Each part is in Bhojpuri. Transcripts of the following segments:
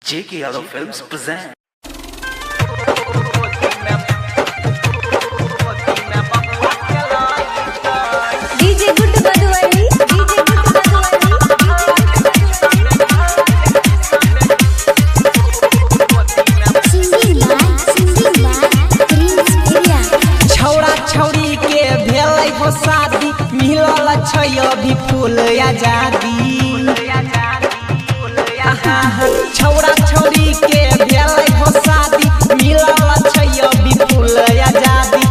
J.K. Yadav Films present. DJ Good Madhuvani, DJ Good Madhuvani, singing by Prince Priya. छौड़ा छौड़ी के भेलै हो शादी मिलल छै अभी फूल आजादी। छौड़ा छौड़ी के भेलै हो शादी मिलल छै अभी फूल आजादी।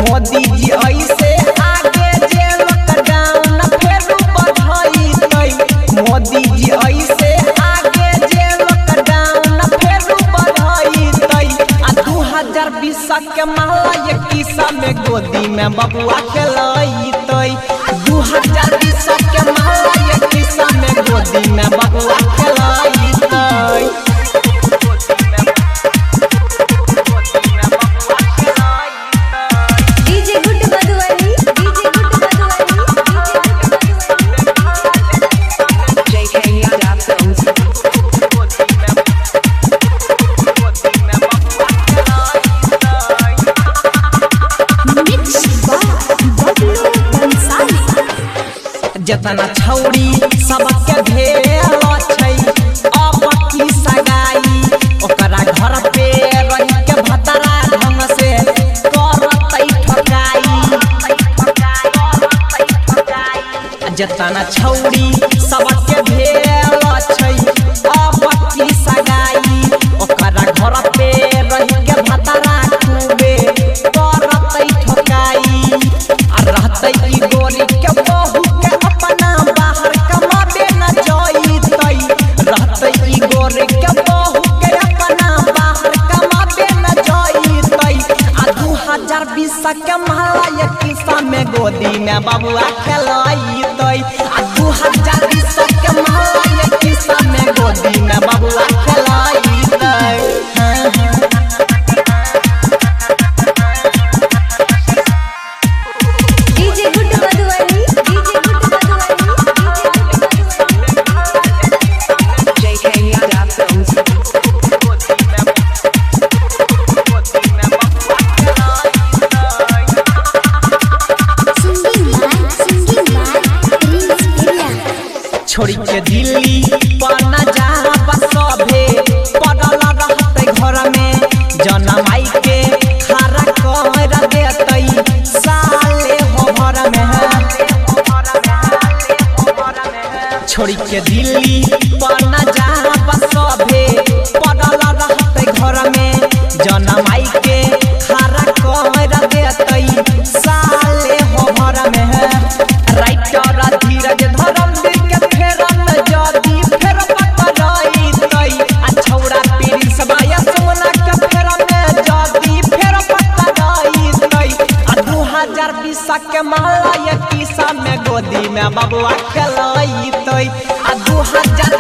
मोदी जी ऐसे आगे जे लॉकडाउन फेर बढ़ैतै। मोदी जी ऐसे आगे जे लॉकडाउन फेर बढ़ैतै। आ 2020 के महला 21 में गोदी में बबुआ खेलैतै। 2020 के महला 21 में गोदी में बबुआ खेलैतै। DJ Good Madhuvani, DJ Good Madhuvani, J.K. Yadav Films. mixed by Bablu Bhansali. जतना छौड़ी सबके भेल छै अब की सगाई। ओकरा घर पे रह के भतरा ढंग से करतै ठकाई। जतना छौड़ी सबके भेल छै अब की सगाई। ओकरा घर पे रह के भतरा खूबे करतै ठकाई। आ रहतै ई गोरी के बहू के अपना बाहर कमाबे न जइतै। रहतै ई गोरी के बहू के अपना बाहर कमाबे न जइतै। आ 2020 के महला 21 में गोदी में बबुआ खेलैतै। आ 2020 के महला 21 में गोदी में बबुआ खेलैतै। DJ Good Madhuvani, DJ Good Madhuvani, J.K. Yadav Films. singing by Prince Priya. छोड़ी के दिल्ली पर न जाब सभे पड़ल रहतै घर में। जनमाई के खड़ा कर देतै साले हो भर में। छोड़ी के दिल्ली पर न जाब सभे पड़ल रहतै घर में। जनमाई के खड़ा कर देतै साले हो भर में। राइटर धीरज धर्मवीर के फेरन जदी फेर पकड़ैतै। आ छौड़ा प्रिंस बाया सोना के फेरन जदी फेर पकड़ैतै। आ 2020 के महला 21 में गोदी में बबुआ खेलैतै। आ 2000